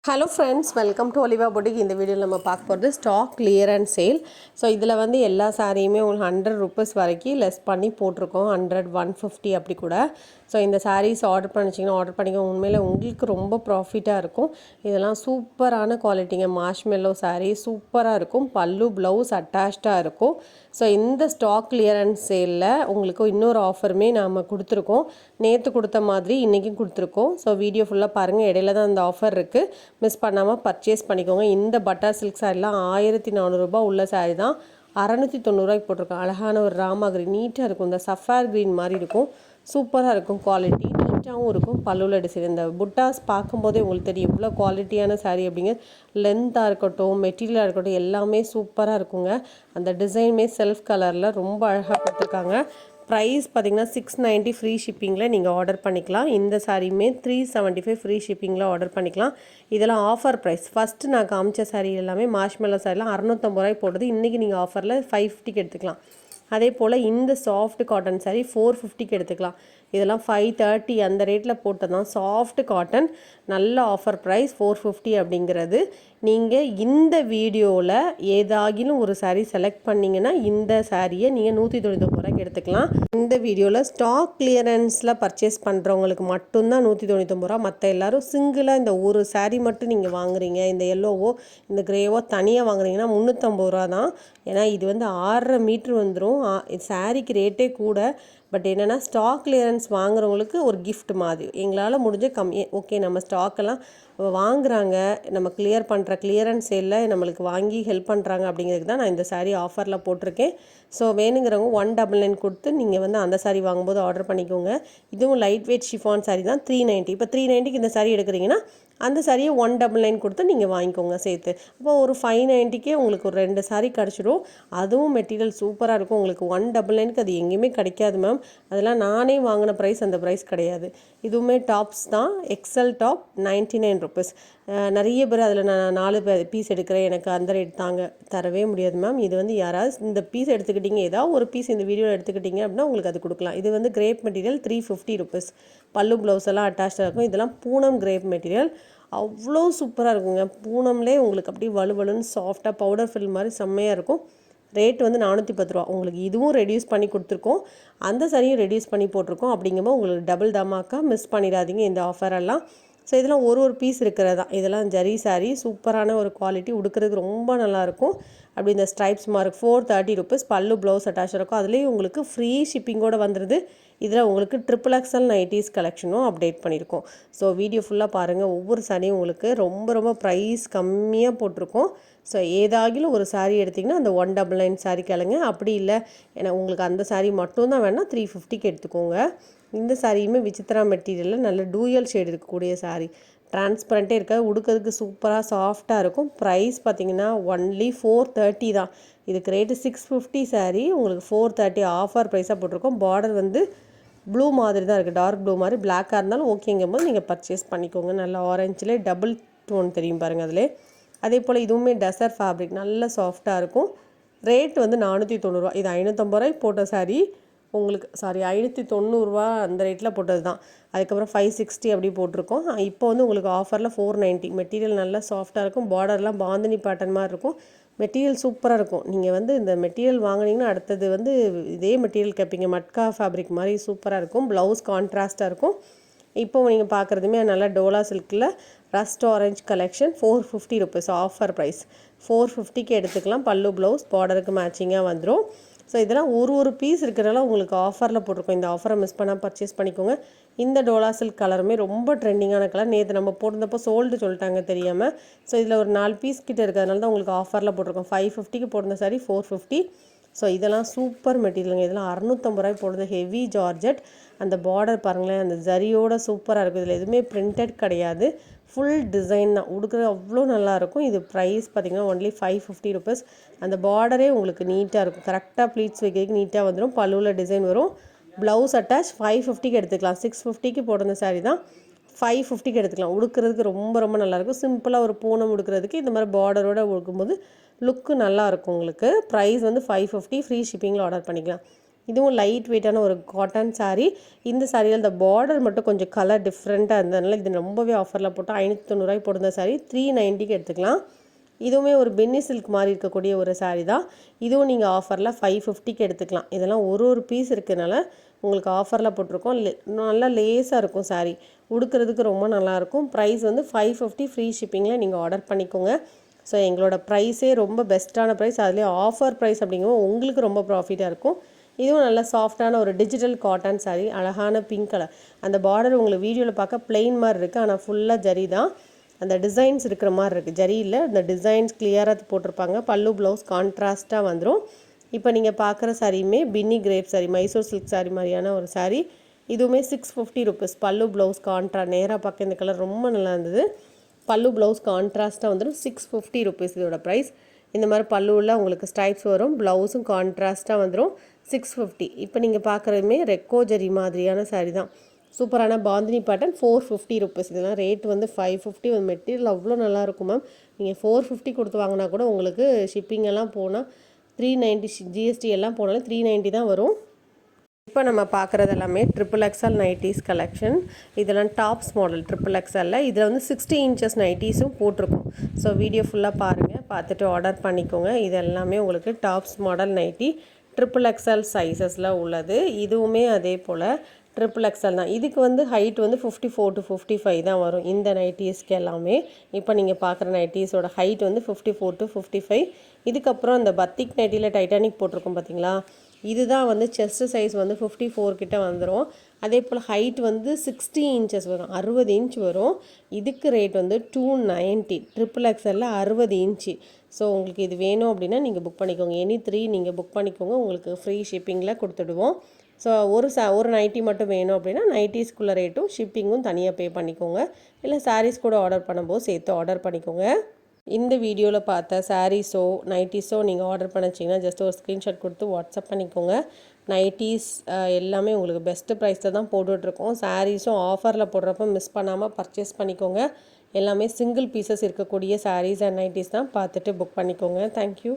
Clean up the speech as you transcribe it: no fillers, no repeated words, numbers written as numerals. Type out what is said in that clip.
Hello friends, welcome to Oliva boutique. இந்த வீடியோவில் நம்ம பார்க்க போகிறது ஸ்டாக் கிளியரன்ஸ் சேல். ஸோ இதில் வந்து எல்லா சாரியுமே உங்களுக்கு ₹100 வரைக்கும் லெஸ் பண்ணி போட்டிருக்கோம். 100, 150 அப்படி கூட. ஸோ இந்த சாரீஸ் ஆர்டர் பண்ணிச்சிங்கன்னா ஆர்டர் பண்ணிக்கோங்க. உண்மையில் உங்களுக்கு ரொம்ப ப்ராஃபிட்டாக இருக்கும். இதெல்லாம் சூப்பரான குவாலிட்டிங்க. மார்ஷ்மெல்லோ சாரீ சூப்பராக இருக்கும். பல்லு ப்ளவுஸ் அட்டாச்சாக இருக்கும். ஸோ இந்த ஸ்டாக் கிளியரன்ஸ் சேலில் உங்களுக்கு இன்னொரு ஆஃபருமே நாம் கொடுத்துருக்கோம். நேற்று கொடுத்த மாதிரி இன்றைக்கும் கொடுத்துருக்கோம். ஸோ வீடியோ ஃபுல்லாக பாருங்கள். இடையில தான் அந்த ஆஃபர் இருக்குது. மிஸ் பண்ணாமல் பர்ச்சேஸ் பண்ணிக்கோங்க. இந்த பட்டா சில்க் சாரிலாம் ₹1400 உள்ள சாரி தான். ₹690 போட்டிருக்கோம். அழகான ஒரு ராமா கிரீன் நீட்டாக இருக்கும். இந்த சஃபார் கிரீன் மாதிரி இருக்கும். சூப்பராக இருக்கும். குவாலிட்டி நீட்டாகவும் இருக்கும். பல்லுவில் டிசைன் இந்த புட்டாஸ் பார்க்கும்போதே உங்களுக்கு தெரியும் இவ்வளோ குவாலிட்டியான சாரீ அப்படிங்க. லென்த்தாக இருக்கட்டும், மெட்டீரியலாக இருக்கட்டும், எல்லாமே சூப்பராக இருக்குங்க. அந்த டிசைனுமே செல்ஃப் கலரில் ரொம்ப அழகாக கொடுத்துருக்காங்க. ப்ரைஸ் பார்த்திங்கன்னா $690 ஃப்ரீ ஷிப்பிங்கில் நீங்கள் ஆர்டர் பண்ணிக்கலாம். இந்த சாரியுமே $375 ஃப்ரீ ஷிப்பிங்கில் ஆர்டர் பண்ணிக்கலாம். இதெல்லாம் ஆஃபர் ப்ரைஸ். ஃபஸ்ட்டு நான் காமிச்ச சாரீ எல்லாமே மார்ஷ்மெல்லோ சாரிலாம் ₹650 போடுறது. இன்றைக்கி நீங்கள் ஆஃபரில் 550க்கு எடுத்துக்கலாம். அதே போல் இந்த சாஃப்ட் காட்டன் சாரீ 450க்கு எடுத்துக்கலாம். இதெல்லாம் 530 அந்த ரேட்டில் போட்டது தான். சாஃப்ட் காட்டன் நல்ல ஆஃபர் ப்ரைஸ் 450 அப்படிங்கிறது. நீங்கள் இந்த வீடியோவில் ஏதாகிலும் ஒரு சாரீ செலக்ட் பண்ணிங்கன்னா இந்த சாரியை நீங்கள் ₹199 எடுத்துக்கலாம். இந்த வீடியோவில் ஸ்டாக் கிளியரன்ஸில் பர்ச்சேஸ் பண்ணுறவங்களுக்கு மட்டும்தான் ₹199. மற்ற எல்லோரும் சிங்கிளாக இந்த ஒரு சாரீ மட்டும் நீங்கள் வாங்குறீங்க, இந்த எல்லோவோ இந்த கிரேவோ தனியாக வாங்குறீங்கன்னா ₹350 தான். ஏன்னா இது வந்து 6.5 மீட்ரு வந்துடும். சாரீக்கு ரேட்டே கூட. பட் என்னென்னா ஸ்டாக் கிளியரன்ஸ் வாங்குறவங்களுக்கு ஒரு கிஃப்ட் மாதிரி எங்களால் முடிஞ்ச கம்மி. ஓகே, நம்ம ஸ்டாக்கெல்லாம் வாங்குகிறாங்க, நம்ம கிளியரன்ஸ் சேலில் நம்மளுக்கு வாங்கி ஹெல்ப் பண்ணுறாங்க அப்படிங்கிறதுக்கு தான் நான் இந்த சாரீ ஆஃபரில் போட்டிருக்கேன். ஸோ வேணுங்கிறவங்க 199 கொடுத்து நீங்கள் வந்து அந்த சாரீ வாங்கும்போது ஆர்டர் பண்ணிக்கோங்க. இதுவும் லைட் வெயிட் ஷிஃபான் சாரீ தான். 390. இப்போ 390க்கு இந்த சாரீ எடுக்கிறீங்கன்னா அந்த சாரியை 199 கொடுத்து நீங்கள் வாங்கிக்கோங்க சேர்த்து. அப்போ ஒரு 590க்கே உங்களுக்கு ஒரு 2 சாரீ கிடச்சிடும். அதுவும் மெட்டீரியல் சூப்பராக இருக்கும். உங்களுக்கு 199க்கு அது எங்கேயுமே கிடைக்காது மேம். அதெல்லாம் நானே வாங்கின ப்ரைஸ் அந்த ப்ரைஸ் கிடையாது. இதுவுமே டாப்ஸ் தான். XL top ₹99. நிறைய பேர் அதில் நான் 4 பீஸ் எடுக்கிறேன், எனக்கு அந்த ரேட் தாங்க தரவே முடியாது மேம். இது வந்து யாராவது இந்த பீஸ் எடுத்துக்கிட்டிங்க, ஏதாவது ஒரு பீஸ் இந்த வீடியோவில் எடுத்துக்கிட்டிங்க அப்படின்னா உங்களுக்கு அது கொடுக்கலாம். இது வந்து கிரேப் மெட்டீரியல் ₹350. பல்லு ப்ளவுஸ் எல்லாம் அட்டாச்சாக இருக்கும். இதெல்லாம் பூனம் கிரேப் மெட்டீரியல். அவ்வளோ சூப்பராக இருக்குங்க. பூனம்லேயே உங்களுக்கு அப்படியே வலுவலுன்னு சாஃப்டாக பவுடர் ஃபில் மாதிரி செம்மையாக இருக்கும். ரேட் வந்து ₹410. உங்களுக்கு இதுவும் ரெடியூஸ் பண்ணி கொடுத்துருக்கோம், அந்த சாரியும் ரெடியூஸ் பண்ணி போட்டிருக்கோம். அப்படிங்கும்போது உங்களுக்கு டபுள் தமாக்கா. மிஸ் பண்ணிடாதீங்க இந்த ஆஃபரெல்லாம். ஸோ இதெல்லாம் ஒரு பீஸ் இருக்கிறது தான். இதெல்லாம் ஜரி சாரீ சூப்பரான ஒரு குவாலிட்டி. உடுக்கிறதுக்கு ரொம்ப நல்லாயிருக்கும். அப்படி இந்த ஸ்ட்ரைப்ஸ் மார்க் ₹430. பல்லு ப்ளவுஸ் அட்டாச் இருக்கும். அதுலேயும் உங்களுக்கு ஃப்ரீ ஷிப்பிங்கோடு வந்துடுது. இதில் உங்களுக்கு XXL நைட்டிஸ் கலெக்ஷனும் அப்டேட் பண்ணியிருக்கோம். ஸோ வீடியோ ஃபுல்லாக பாருங்கள். ஒவ்வொரு சாரியும் உங்களுக்கு ரொம்ப ரொம்ப ப்ரைஸ் கம்மியாக போட்டிருக்கோம். ஸோ ஏதாகிலும் ஒரு சாரீ எடுத்திங்கன்னா அந்த 199 சாரீ கேளுங்க. அப்படி இல்லை ஏன்னா உங்களுக்கு அந்த சாரீ மட்டும்தான் வேணால் 350க்கு எடுத்துக்கோங்க. இந்த சாரியுமே விசித்ரா மெட்டீரியலில் நல்ல டூயல் ஷேடு இருக்கக்கூடிய சாரீ. டிரான்ஸ்பரண்ட்டே இருக்காது. உடுக்கிறதுக்கு சூப்பராக சாஃப்டாக இருக்கும். ப்ரைஸ் பார்த்திங்கன்னா ஒன்லி 430 தான். இதுக்கு ரேட்டு 650 சாரீ உங்களுக்கு 430 ஆஃபர் ப்ரைஸாக போட்டிருக்கோம். பார்டர் வந்து ப்ளூ மாதிரி தான் இருக்குது. டார்க் ப்ளூ மாதிரி. பிளாக்காக இருந்தாலும் ஓகேங்கும் போது நீங்கள் பர்ச்சேஸ் பண்ணிக்கோங்க. நல்ல ஆரஞ்சிலே டபுள் டோன் தெரியும் பாருங்கள் அதிலே. அதே போல் இதுவுமே டசர் ஃபேப்ரிக் நல்ல சாஃப்டாக இருக்கும். ரேட் வந்து ₹490. இது ₹550 போட்ட சாரீ உங்களுக்கு ₹590 அந்த ரேட்டில் போட்டது தான். அதுக்கப்புறம் 560 அப்படி போட்டிருக்கோம். இப்போ வந்து உங்களுக்கு ஆஃபரில் 490. மெட்டீரியல் நல்லா சாஃப்டாக இருக்கும். பார்டர்லாம் பாந்தினி பேட்டர்ன் மாதிரி இருக்கும். மெட்டீரியல் சூப்பராக இருக்கும். நீங்கள் வந்து இந்த மெட்டீரியல் வாங்கினீங்கன்னா அடுத்தது வந்து இதே மெட்டீரியல் கேட்பீங்க. மட்கா ஃபேப்ரிக் மாதிரி சூப்பராக இருக்கும். ப்ளவுஸ் கான்ட்ராஸ்ட்டாக இருக்கும். இப்போ நீங்கள் பார்க்குறதுமே நல்லா டோலா சில்கில் rust orange collection ₹450 offer price. 450க்கு எடுத்துக்கலாம். பல்லு ப்ளவுஸ் பார்டருக்கு மேட்சிங்காக வந்துடும். ஸோ இதெல்லாம் ஒரு பீஸ் இருக்கிறனால உங்களுக்கு ஆஃபரில் போட்டிருக்கோம். இந்த ஆஃபரை மிஸ் பண்ணால் பர்ச்சேஸ் பண்ணிக்கோங்க. இந்த டோலா சில்க் கலருமே ரொம்ப ட்ரெண்டிங்கான கலர். நேற்று நம்ம போட்டிருந்தப்போ சோல்டு சொல்லிட்டாங்க தெரியாமல். ஸோ இதில் ஒரு 4 பீஸ் கிட்ட இருக்கிறதுனால தான் உங்களுக்கு ஆஃபரில் போட்டிருக்கோம். 550க்கு போட்டிருந்த சாரி 450. ஸோ இதெல்லாம் சூப்பர் மெட்டீரியலுங்க. இதெல்லாம் ₹650 போடுறது. Heavy georgette. அந்த பார்டர் பாருங்களேன், அந்த ஜரியோட சூப்பராக இருக்கும். இதில் எதுவுமே பிரிண்டட் கிடையாது. ஃபுல் டிசைன் தான். உடுக்கிறது அவ்வளோ நல்லாயிருக்கும். இது ப்ரைஸ் பார்த்திங்கன்னா ஒன்லி ₹550. அந்த பார்டரே உங்களுக்கு நீட்டாக இருக்கும். கரெக்டாக ப்ளீட்ஸ் வைக்கிறதுக்கு நீட்டாக வந்துடும். பல்லுவில் டிசைன் வரும். ப்ளவுஸ் அட்டாச் 550க்கு எடுத்துக்கலாம். 650க்கு போட்டிருந்த சாரீ தான் 550க்கு எடுத்துக்கலாம். உடுக்கிறதுக்கு ரொம்ப ரொம்ப நல்லாயிருக்கும். சிம்பிளாக ஒரு பூனம் உடுக்கிறதுக்கு இந்த மாதிரி பார்டரோடு உடுக்கும்போது லுக்கு நல்லாயிருக்கும் உங்களுக்கு. ப்ரைஸ் வந்து 550 ஃப்ரீ ஷிப்பிங்கில் ஆர்டர் பண்ணிக்கலாம். இதுவும் லைட் வெயிட்டான ஒரு காட்டன் saree. இந்த சாரியில் இந்த பார்டர் மட்டும் கொஞ்சம் கலர் டிஃப்ரெண்ட்டாக இருந்ததுனால இது ரொம்பவே ஆஃபரில் போட்டு 590 போட்டிருந்த saree 390க்கு எடுத்துக்கலாம். இதுவுமே ஒரு பென்னி சில்க் மாதிரி இருக்கக்கூடிய ஒரு saree தான். இதுவும் நீங்கள் ஆஃபரில் 550க்கு எடுத்துக்கலாம். இதெல்லாம் ஒரு பீஸ் இருக்கிறதுனால உங்களுக்கு ஆஃபரில் போட்டிருக்கோம். நல்லா லேஸாக இருக்கும் saree, உடுக்கிறதுக்கு ரொம்ப நல்லாயிருக்கும். ப்ரைஸ் வந்து 550 ஃப்ரீ ஷிப்பிங்கில் நீங்கள் ஆர்டர் பண்ணிக்கோங்க. ஸோ எங்களோட ப்ரைஸே ரொம்ப பெஸ்ட்டான ப்ரைஸ், அதுலேயே ஆஃபர் ப்ரைஸ் அப்படிங்கும்போது உங்களுக்கு ரொம்ப ப்ராஃபிட்டாக இருக்கும். இதுவும் நல்ல சாஃப்டான ஒரு டிஜிட்டல் காட்டன் saree, அழகான பிங்க் கலர். அந்த பார்டர் உங்களுக்கு வீடியோவில் பார்க்க பிளெயின் மாதிரி இருக்குது, ஆனால் ஃபுல்லாக ஜரி தான். அந்த டிசைன்ஸ் இருக்கிற மாதிரி இருக்குது, ஜரியில் அந்த டிசைன்ஸ் கிளியராக போட்டிருப்பாங்க. பல்லு ப்ளவுஸ் கான்ட்ராஸ்ட்டாக வந்துடும். இப்போ நீங்கள் பார்க்குற சாரியுமே Binny crepe saree, Mysore silk saree மாதிரியான ஒரு saree. இதுவுமே 650 ருபீஸ். பல்லு ப்ளவுஸ் நேராக பார்க்க இந்த கலர் ரொம்ப நல்லா இருந்தது. பல்லு ப்ளவுஸ் கான்ட்ராஸ்ட்டாக வந்துடும். 650 ருபீஸ் இதோட ப்ரைஸ். இந்த மாதிரி பல்லுவில் உங்களுக்கு ஸ்டைப்ஸ் வரும், ப்ளவுஸும் கான்ட்ராஸ்ட்டாக வந்துடும். 650. இப்போ நீங்கள் பார்க்குறதுமே ரெக்கோ ஜரி மாதிரியான saree தான். சூப்பரான பாந்தினி பேட்டர்ன் 450 ருபீஸ். இதெல்லாம் ரேட் வந்து 550. ஒரு மெட்டீரியல் அவ்வளோ நல்லாயிருக்கும் மேம். நீங்கள் 450 கொடுத்து வாங்கினா கூட உங்களுக்கு ஷிப்பிங் எல்லாம் போனால் 390 ஜிஎஸ்டி எல்லாம் போனாலும் 390 தான் வரும். இப்போ நம்ம பார்க்குறது எல்லாமே XXL நைட்டிஸ் கலெக்ஷன். இதெல்லாம் டாப்ஸ் மாடல் XXL. இதில் வந்து 60 இன்ச்சஸ் நைட்டிஸும் போட்டிருக்கோம். ஸோ வீடியோ ஃபுல்லாக பாருங்கள், பார்த்துட்டு ஆர்டர் பண்ணிக்கோங்க. இது எல்லாமே உங்களுக்கு டாப்ஸ் மாடல் நைட்டி XXL சைஸஸில் உள்ளது. இதுவுமே அதே போல் XXL தான். இதுக்கு வந்து ஹைட் வந்து 54 to 55 தான் வரும் இந்த நைட்டிஸ்க்கு எல்லாமே. இப்போ நீங்கள் பார்க்குற நைட்டிஸோட ஹைட் வந்து 54 to 55. இதுக்கப்புறம் அந்த பத்திக் நைட்டியில் டைட்டானிக் போட்டிருக்கோம் பார்த்தீங்களா, இதுதான் வந்து செஸ்ட் சைஸ் வந்து 54 கிட்ட வந்துடும். அதே போல் ஹைட் வந்து 60 இன்ச்சஸ் வரும், 60 இன்ச் வரும். இதுக்கு ரேட் வந்து 290. XXL 60 inch. ஸோ உங்களுக்கு இது வேணும் அப்படின்னா நீங்கள் புக் பண்ணிக்கோங்க. எனி 3 நீங்கள் புக் பண்ணிக்கோங்க, உங்களுக்கு ஃப்ரீ ஷிப்பிங்கில் கொடுத்துடுவோம். ஸோ ஒரு நைட்டி மட்டும் வேணும் அப்படின்னா நைட்டிஸ்குள்ள ரேட்டும் ஷிப்பிங்கும் தனியாக பே பண்ணிக்கோங்க. இல்லை சாரீஸ் கூட ஆர்டர் பண்ணும்போது சேர்த்து ஆர்டர் பண்ணிக்கோங்க. இந்த வீடியோவில் பார்த்த சாரீஸோ நைட்டிஸோ நீங்கள் ஆர்டர் பண்ணிச்சிங்கன்னா ஜஸ்ட் ஒரு ஸ்க்ரீன்ஷாட் கொடுத்து வாட்ஸ்அப் பண்ணிக்கோங்க. நைட்டிஸ் எல்லாமே உங்களுக்கு பெஸ்ட்டு ப்ரைஸில் தான் போட்டுட்ருக்கோம். சாரீஸும் ஆஃபரில் போடுறப்போ மிஸ் பண்ணாமல் பர்ச்சேஸ் பண்ணிக்கோங்க. எல்லாமே சிங்கிள் பீசஸ் இருக்கக்கூடிய சாரீஸ் அண்ட் நைட்டிஸ் தான், பார்த்துட்டு புக் பண்ணிக்கோங்க. தேங்க்யூ.